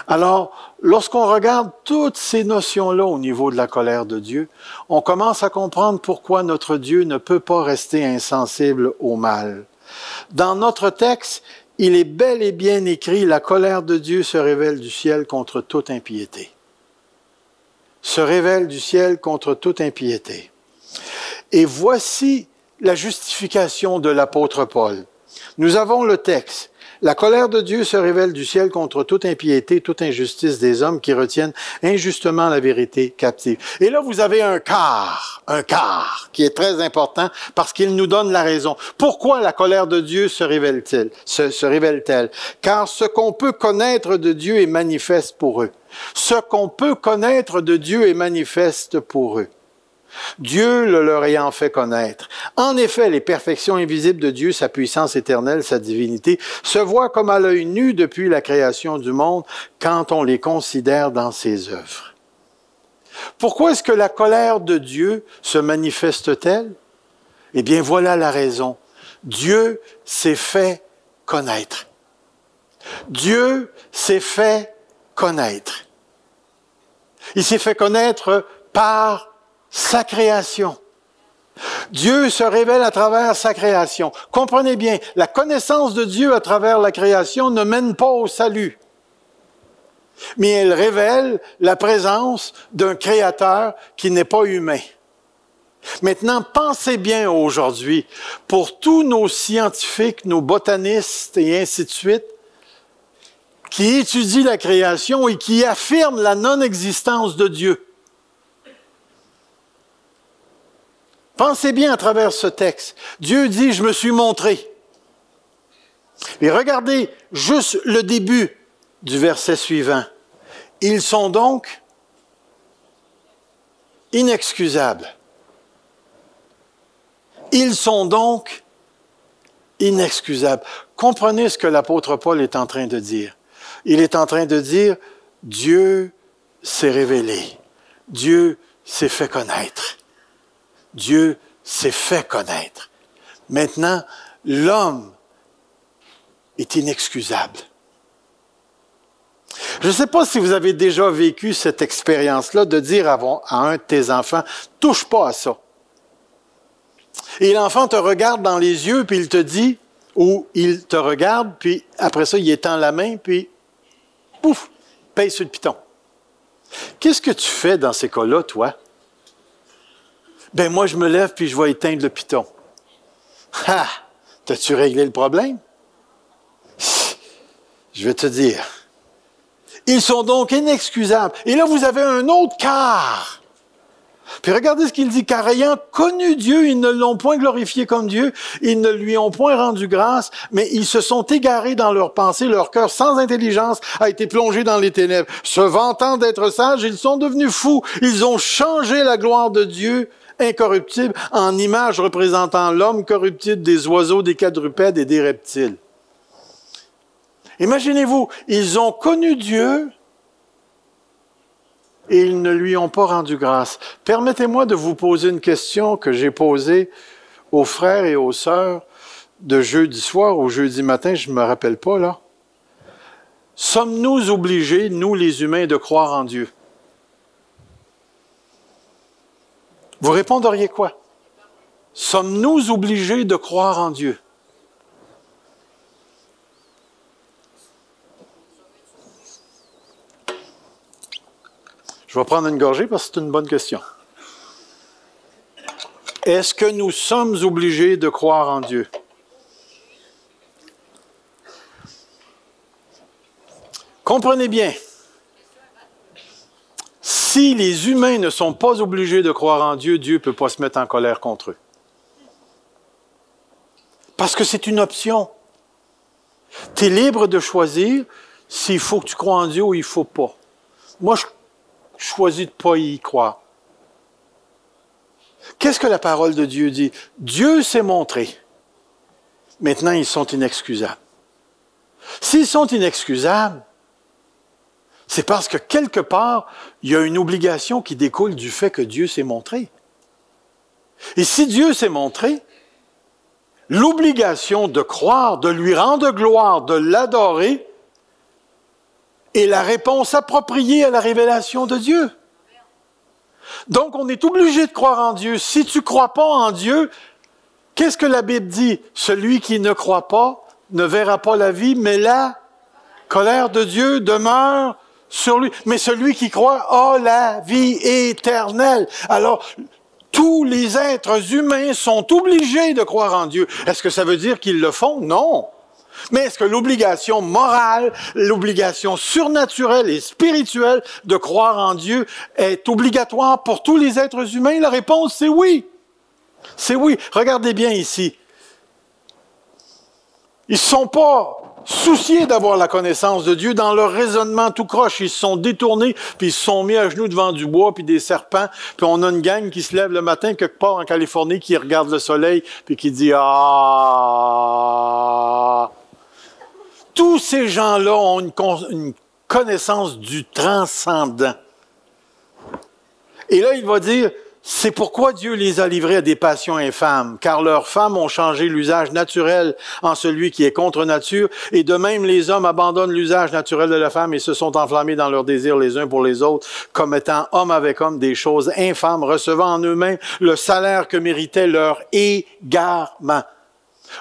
Alors, lorsqu'on regarde toutes ces notions-là au niveau de la colère de Dieu, on commence à comprendre pourquoi notre Dieu ne peut pas rester insensible au mal. Dans notre texte, il est bel et bien écrit « La colère de Dieu se révèle du ciel contre toute impiété. » Se révèle du ciel contre toute impiété. Et voici la justification de l'apôtre Paul. Nous avons le texte. La colère de Dieu se révèle du ciel contre toute impiété, toute injustice des hommes qui retiennent injustement la vérité captive. Et là, vous avez un quart, qui est très important parce qu'il nous donne la raison. Pourquoi la colère de Dieu se révèle-t-elle? Car ce qu'on peut connaître de Dieu est manifeste pour eux. Ce qu'on peut connaître de Dieu est manifeste pour eux. Dieu le leur ayant fait connaître. En effet, les perfections invisibles de Dieu, sa puissance éternelle, sa divinité, se voient comme à l'œil nu depuis la création du monde quand on les considère dans ses œuvres. Pourquoi est-ce que la colère de Dieu se manifeste-t-elle? Eh bien, voilà la raison. Dieu s'est fait connaître. Dieu s'est fait connaître. Il s'est fait connaître par sa création. Dieu se révèle à travers sa création. Comprenez bien, la connaissance de Dieu à travers la création ne mène pas au salut, mais elle révèle la présence d'un créateur qui n'est pas humain. Maintenant, pensez bien aujourd'hui, pour tous nos scientifiques, nos botanistes et ainsi de suite, qui étudient la création et qui affirment la non-existence de Dieu. Pensez bien à travers ce texte. Dieu dit, je me suis montré. Et regardez juste le début du verset suivant. Ils sont donc inexcusables. Ils sont donc inexcusables. Comprenez ce que l'apôtre Paul est en train de dire. Il est en train de dire, Dieu s'est révélé. Dieu s'est fait connaître. Dieu s'est fait connaître. Maintenant, l'homme est inexcusable. Je ne sais pas si vous avez déjà vécu cette expérience-là de dire à un de tes enfants, « Touche pas à ça ». Et l'enfant te regarde dans les yeux, puis il te dit, ou il te regarde, puis après ça, il étend la main, puis pouf, pèse sur le piton. Qu'est-ce que tu fais dans ces cas-là, toi? Ben moi, je me lève puis je vais éteindre le piton. Ah! T'as-tu réglé le problème? Je vais te dire. Ils sont donc inexcusables. Et là, vous avez un autre quart. Puis regardez ce qu'il dit. Car ayant connu Dieu, ils ne l'ont point glorifié comme Dieu, ils ne lui ont point rendu grâce, mais ils se sont égarés dans leurs pensées, leur cœur sans intelligence a été plongé dans les ténèbres. Se vantant d'être sages, ils sont devenus fous. Ils ont changé la gloire de Dieu incorruptible en image représentant l'homme corruptible, des oiseaux, des quadrupèdes et des reptiles. Imaginez-vous, ils ont connu Dieu et ils ne lui ont pas rendu grâce. Permettez-moi de vous poser une question que j'ai posée aux frères et aux sœurs de jeudi soir ou jeudi matin, je ne me rappelle pas là. Sommes-nous obligés, nous les humains, de croire en Dieu? Vous répondriez quoi? Sommes-nous obligés de croire en Dieu? Je vais prendre une gorgée parce que c'est une bonne question. Est-ce que nous sommes obligés de croire en Dieu? Comprenez bien, si les humains ne sont pas obligés de croire en Dieu, Dieu ne peut pas se mettre en colère contre eux. Parce que c'est une option. Tu es libre de choisir s'il faut que tu crois en Dieu ou il ne faut pas. Moi, je choisis de ne pas y croire. Qu'est-ce que la parole de Dieu dit? Dieu s'est montré. Maintenant, ils sont inexcusables. S'ils sont inexcusables, c'est parce que quelque part, il y a une obligation qui découle du fait que Dieu s'est montré. Et si Dieu s'est montré, l'obligation de croire, de lui rendre gloire, de l'adorer, est la réponse appropriée à la révélation de Dieu. Donc, on est obligé de croire en Dieu. Si tu ne crois pas en Dieu, qu'est-ce que la Bible dit? Celui qui ne croit pas ne verra pas la vie, mais la colère de Dieu demeure sur lui. Mais celui qui croit a la vie éternelle. Alors, tous les êtres humains sont obligés de croire en Dieu. Est-ce que ça veut dire qu'ils le font? Non. Mais est-ce que l'obligation morale, l'obligation surnaturelle et spirituelle de croire en Dieu est obligatoire pour tous les êtres humains? La réponse, c'est oui. C'est oui. Regardez bien ici. Ils ne sont pas souciés d'avoir la connaissance de Dieu. Dans leur raisonnement tout croche, ils se sont détournés, puis ils se sont mis à genoux devant du bois, puis des serpents, puis on a une gang qui se lève le matin quelque part en Californie, qui regarde le soleil, puis qui dit « Ah! » Tous ces gens-là ont une connaissance du transcendant. Et là, il va dire, c'est pourquoi Dieu les a livrés à des passions infâmes, car leurs femmes ont changé l'usage naturel en celui qui est contre nature, et de même les hommes abandonnent l'usage naturel de la femme et se sont enflammés dans leurs désirs les uns pour les autres, commettant homme avec homme des choses infâmes, recevant en eux-mêmes le salaire que méritait leur égarement.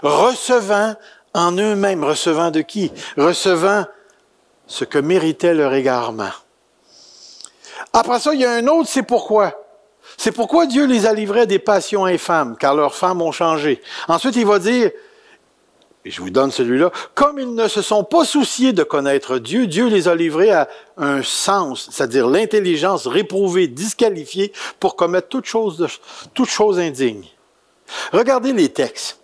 Recevant en eux-mêmes, recevant de qui? Recevant ce que méritait leur égarement. Après ça, il y a un autre, c'est pourquoi. C'est pourquoi Dieu les a livrés à des passions infâmes, car leurs femmes ont changé. Ensuite, il va dire, et je vous donne celui-là, comme ils ne se sont pas souciés de connaître Dieu, Dieu les a livrés à un sens, c'est-à-dire l'intelligence réprouvée, disqualifiée, pour commettre toute chose indigne. Regardez les textes.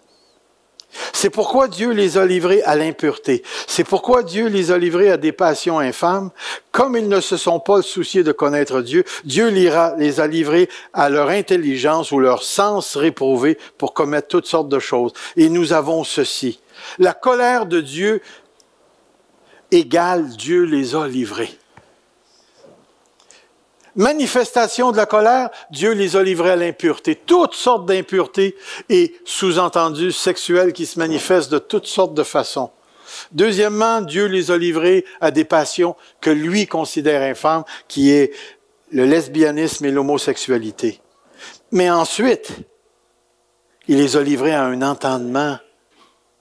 C'est pourquoi Dieu les a livrés à l'impureté. C'est pourquoi Dieu les a livrés à des passions infâmes. Comme ils ne se sont pas souciés de connaître Dieu, Dieu les a livrés à leur intelligence ou leur sens réprouvé pour commettre toutes sortes de choses. Et nous avons ceci. La colère de Dieu égale Dieu les a livrés. Manifestation de la colère, Dieu les a livrés à l'impureté. Toutes sortes d'impuretés et sous-entendu sexuelles qui se manifestent de toutes sortes de façons. Deuxièmement, Dieu les a livrés à des passions que lui considère infâmes, qui est le lesbianisme et l'homosexualité. Mais ensuite, il les a livrés à un entendement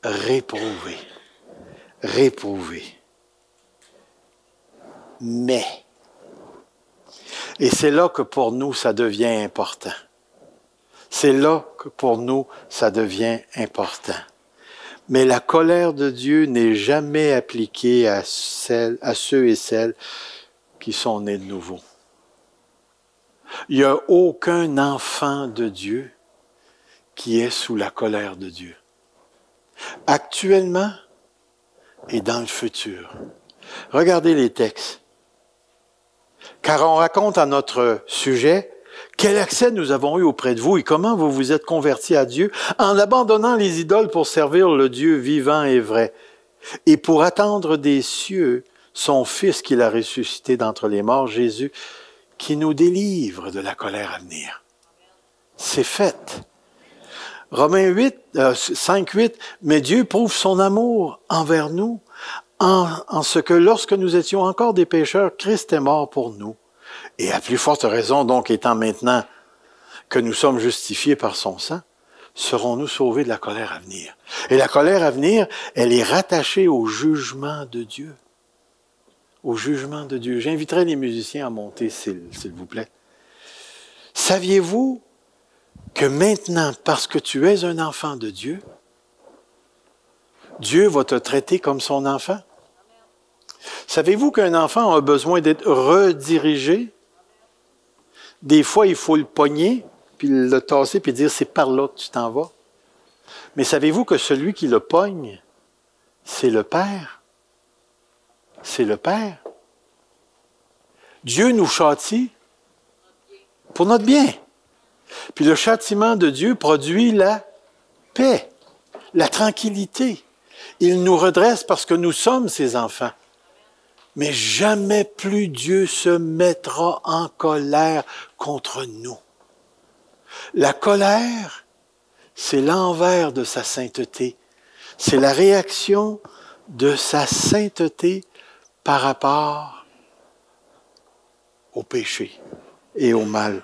réprouvé. Réprouvé. Mais, et c'est là que pour nous, ça devient important. C'est là que pour nous, ça devient important. Mais la colère de Dieu n'est jamais appliquée à ceux et celles qui sont nés de nouveau. Il n'y a aucun enfant de Dieu qui est sous la colère de Dieu. Actuellement et dans le futur. Regardez les textes. Car on raconte à notre sujet quel accès nous avons eu auprès de vous et comment vous vous êtes convertis à Dieu en abandonnant les idoles pour servir le Dieu vivant et vrai et pour attendre des cieux son Fils qu'il a ressuscité d'entre les morts, Jésus, qui nous délivre de la colère à venir. C'est fait. Romains 5, 8, mais Dieu prouve son amour envers nous en ce que lorsque nous étions encore des pécheurs, Christ est mort pour nous. Et à plus forte raison, donc, étant maintenant que nous sommes justifiés par son sang, serons-nous sauvés de la colère à venir. Et la colère à venir, elle est rattachée au jugement de Dieu. Au jugement de Dieu. J'inviterai les musiciens à monter, s'il vous plaît. Saviez-vous que maintenant, parce que tu es un enfant de Dieu, Dieu va te traiter comme son enfant? Savez-vous qu'un enfant a besoin d'être redirigé? Des fois, il faut le pogner, puis le tasser, puis dire, c'est par là que tu t'en vas. Mais savez-vous que celui qui le pogne, c'est le Père? C'est le Père. Dieu nous châtie pour notre bien. Puis le châtiment de Dieu produit la paix, la tranquillité. Il nous redresse parce que nous sommes ses enfants. Mais jamais plus Dieu se mettra en colère contre nous. La colère, c'est l'envers de sa sainteté. C'est la réaction de sa sainteté par rapport au péché et au mal.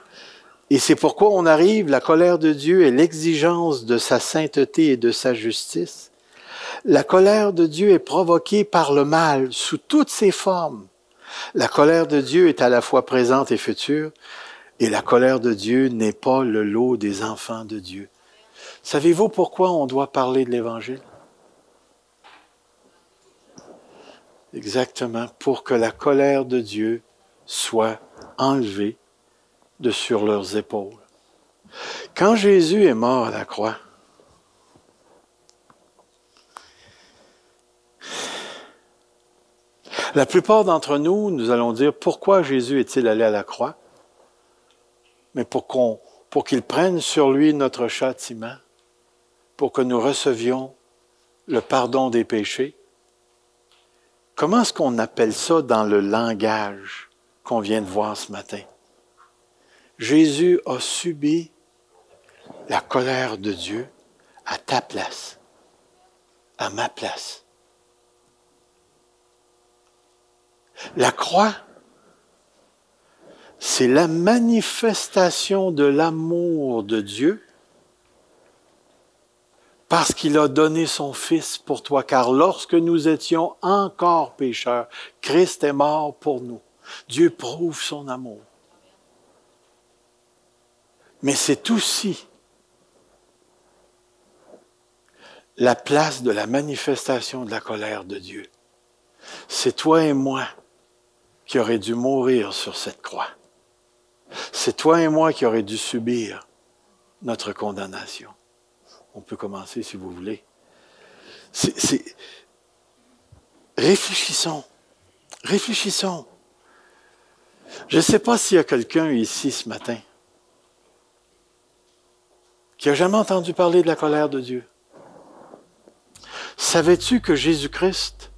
Et c'est pourquoi on arrive, la colère de Dieu est l'exigence de sa sainteté et de sa justice. La colère de Dieu est provoquée par le mal sous toutes ses formes. La colère de Dieu est à la fois présente et future, et la colère de Dieu n'est pas le lot des enfants de Dieu. Savez-vous pourquoi on doit parler de l'Évangile? Exactement, pour que la colère de Dieu soit enlevée de sur leurs épaules. Quand Jésus est mort à la croix, la plupart d'entre nous, nous allons dire, pourquoi Jésus est-il allé à la croix? Mais pour qu'il prenne sur lui notre châtiment, pour que nous recevions le pardon des péchés. Comment est-ce qu'on appelle ça dans le langage qu'on vient de voir ce matin? Jésus a subi la colère de Dieu à ta place, à ma place. La croix, c'est la manifestation de l'amour de Dieu parce qu'il a donné son Fils pour toi. Car lorsque nous étions encore pécheurs, Christ est mort pour nous. Dieu prouve son amour. Mais c'est aussi la place de la manifestation de la colère de Dieu. C'est toi et moi qui aurions dû mourir sur cette croix. C'est toi et moi qui aurions dû subir notre condamnation. On peut commencer si vous voulez. Réfléchissons. Réfléchissons. Je ne sais pas s'il y a quelqu'un ici ce matin qui n'a jamais entendu parler de la colère de Dieu. Savais-tu que Jésus-Christ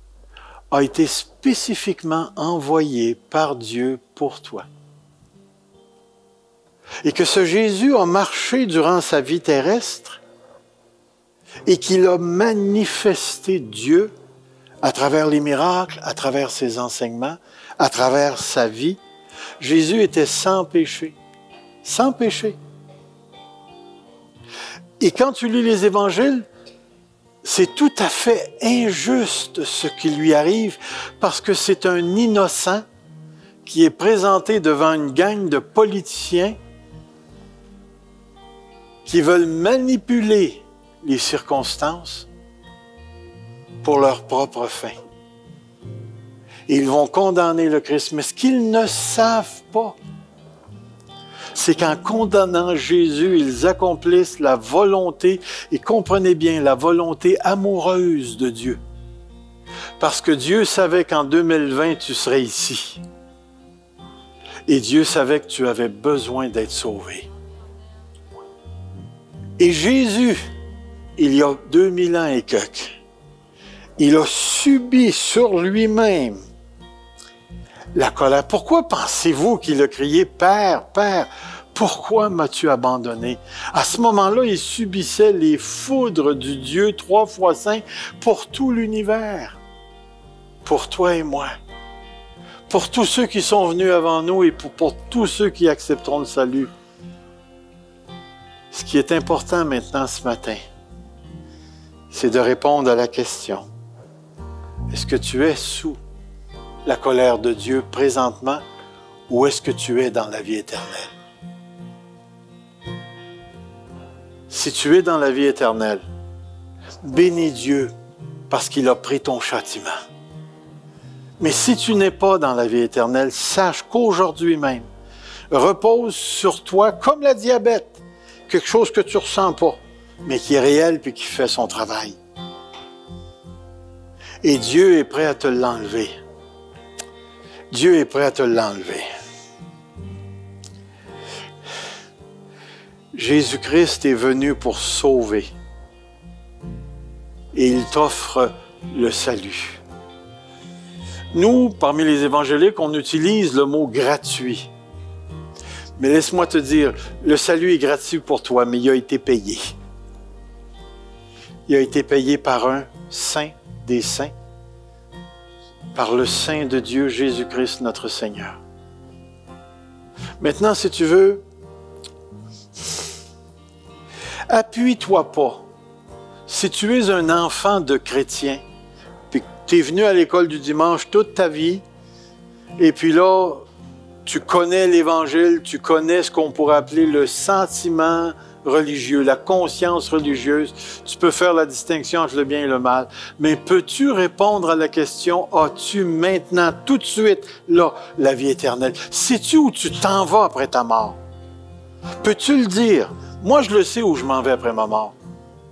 a été spécifiquement envoyé par Dieu pour toi? Et que ce Jésus a marché durant sa vie terrestre et qu'il a manifesté Dieu à travers les miracles, à travers ses enseignements, à travers sa vie. Jésus était sans péché. Sans péché. Et quand tu lis les évangiles, c'est tout à fait injuste ce qui lui arrive parce que c'est un innocent qui est présenté devant une gang de politiciens qui veulent manipuler les circonstances pour leur propre fin. Et ils vont condamner le Christ. Mais ce qu'ils ne savent pas, c'est qu'en condamnant Jésus, ils accomplissent la volonté, et comprenez bien, la volonté amoureuse de Dieu. Parce que Dieu savait qu'en 2020, tu serais ici. Et Dieu savait que tu avais besoin d'être sauvé. Et Jésus, il y a 2000 ans et quelques, il a subi sur lui-même la colère. Pourquoi pensez-vous qu'il a crié « Père, Père, pourquoi m'as-tu abandonné » À ce moment-là, il subissait les foudres du Dieu 3 fois 5 pour tout l'univers, pour toi et moi, pour tous ceux qui sont venus avant nous et pour tous ceux qui accepteront le salut. Ce qui est important maintenant ce matin, c'est de répondre à la question. Est-ce que tu es sous la colère de Dieu présentement ou est-ce que tu es dans la vie éternelle? Si tu es dans la vie éternelle, bénis Dieu parce qu'il a pris ton châtiment. Mais si tu n'es pas dans la vie éternelle, sache qu'aujourd'hui même, repose sur toi comme la diabète, quelque chose que tu ne ressens pas, mais qui est réel puis qui fait son travail. Et Dieu est prêt à te l'enlever. Dieu est prêt à te l'enlever. Jésus-Christ est venu pour sauver. Et il t'offre le salut. Nous, parmi les évangéliques, on utilise le mot « gratuit ». Mais laisse-moi te dire, le salut est gratuit pour toi, mais il a été payé. Il a été payé par un saint des saints, par le Saint de Dieu, Jésus-Christ, notre Seigneur. Maintenant, si tu veux, appuie-toi pas. Si tu es un enfant de chrétien, puis que tu es venu à l'école du dimanche toute ta vie, et puis là, tu connais l'Évangile, tu connais ce qu'on pourrait appeler le sentiment religieux, la conscience religieuse. Tu peux faire la distinction entre le bien et le mal. Mais peux-tu répondre à la question, as-tu maintenant, tout de suite, là, la vie éternelle? Sais-tu où tu t'en vas après ta mort? Peux-tu le dire? Moi, je le sais où je m'en vais après ma mort.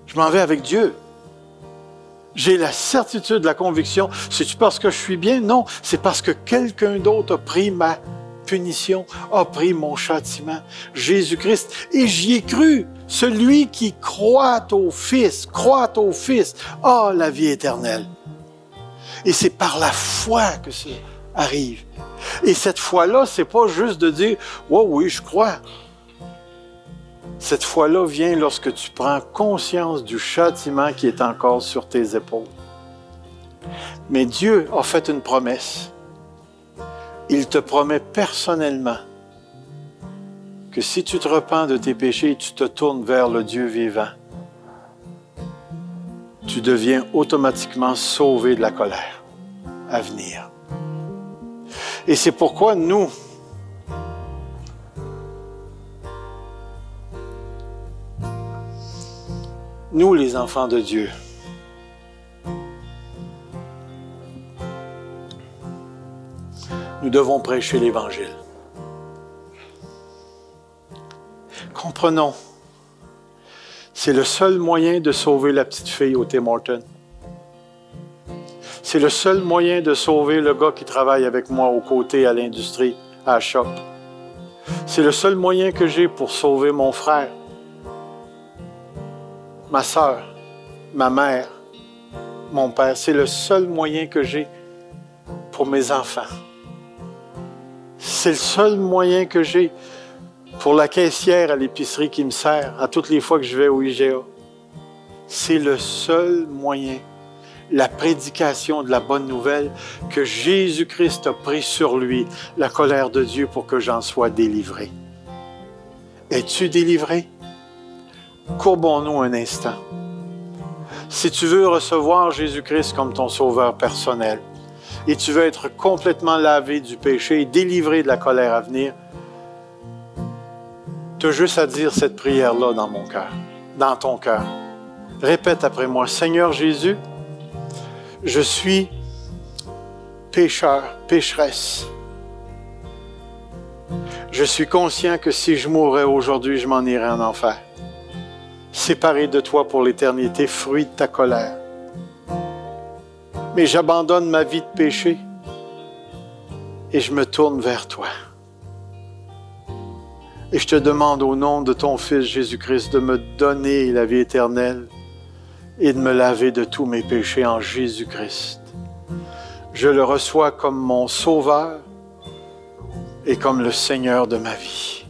Je m'en vais avec Dieu. J'ai la certitude, la conviction. C'est-tu parce que je suis bien? Non, c'est parce que quelqu'un d'autre a pris ma punition, a pris mon châtiment. Jésus-Christ. Et j'y ai cru. Celui qui croit au Fils, a la vie éternelle. Et c'est par la foi que ça arrive. Et cette foi-là, c'est pas juste de dire « Oh oui, je crois ». Cette foi-là vient lorsque tu prends conscience du châtiment qui est encore sur tes épaules. Mais Dieu a fait une promesse. Il te promet personnellement que si tu te repens de tes péchés et tu te tournes vers le Dieu vivant, tu deviens automatiquement sauvé de la colère à venir. Et c'est pourquoi nous les enfants de Dieu, nous devons prêcher l'Évangile. Comprenons, c'est le seul moyen de sauver la petite fille au Tim Hortons. C'est le seul moyen de sauver le gars qui travaille avec moi aux côtés à l'industrie, à la shop. C'est le seul moyen que j'ai pour sauver mon frère, ma sœur, ma mère, mon père. C'est le seul moyen que j'ai pour mes enfants. C'est le seul moyen que j'ai pour la caissière à l'épicerie qui me sert à toutes les fois que je vais au IGA. C'est le seul moyen. La prédication de la bonne nouvelle que Jésus-Christ a pris sur lui, la colère de Dieu pour que j'en sois délivré. Es-tu délivré? Courbons-nous un instant. Si tu veux recevoir Jésus-Christ comme ton sauveur personnel et tu veux être complètement lavé du péché et délivré de la colère à venir, tu as juste à dire cette prière-là dans mon cœur, dans ton cœur. Répète après moi, Seigneur Jésus, je suis pécheur, pécheresse. Je suis conscient que si je mourais aujourd'hui, je m'en irais en enfer. Séparé de toi pour l'éternité, fruit de ta colère. Mais j'abandonne ma vie de péché et je me tourne vers toi. Et je te demande au nom de ton Fils Jésus-Christ de me donner la vie éternelle et de me laver de tous mes péchés en Jésus-Christ. Je le reçois comme mon Sauveur et comme le Seigneur de ma vie.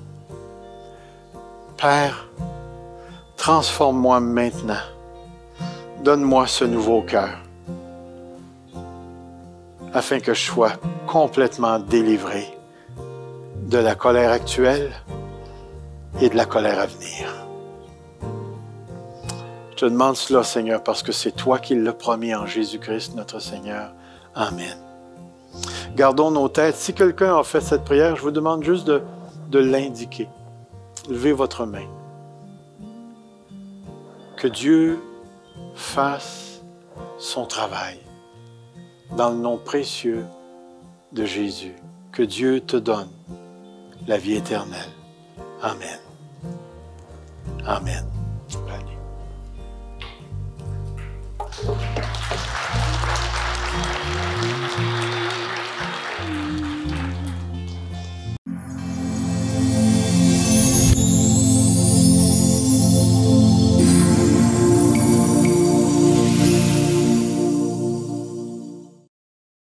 Père, transforme-moi maintenant. Donne-moi ce nouveau cœur afin que je sois complètement délivré de la colère actuelle et de la colère à venir. Je te demande cela, Seigneur, parce que c'est toi qui l'as promis en Jésus-Christ, notre Seigneur. Amen. Gardons nos têtes. Si quelqu'un a fait cette prière, je vous demande juste de l'indiquer. Levez votre main. Que Dieu fasse son travail dans le nom précieux de Jésus. Que Dieu te donne la vie éternelle. Amen. Amen.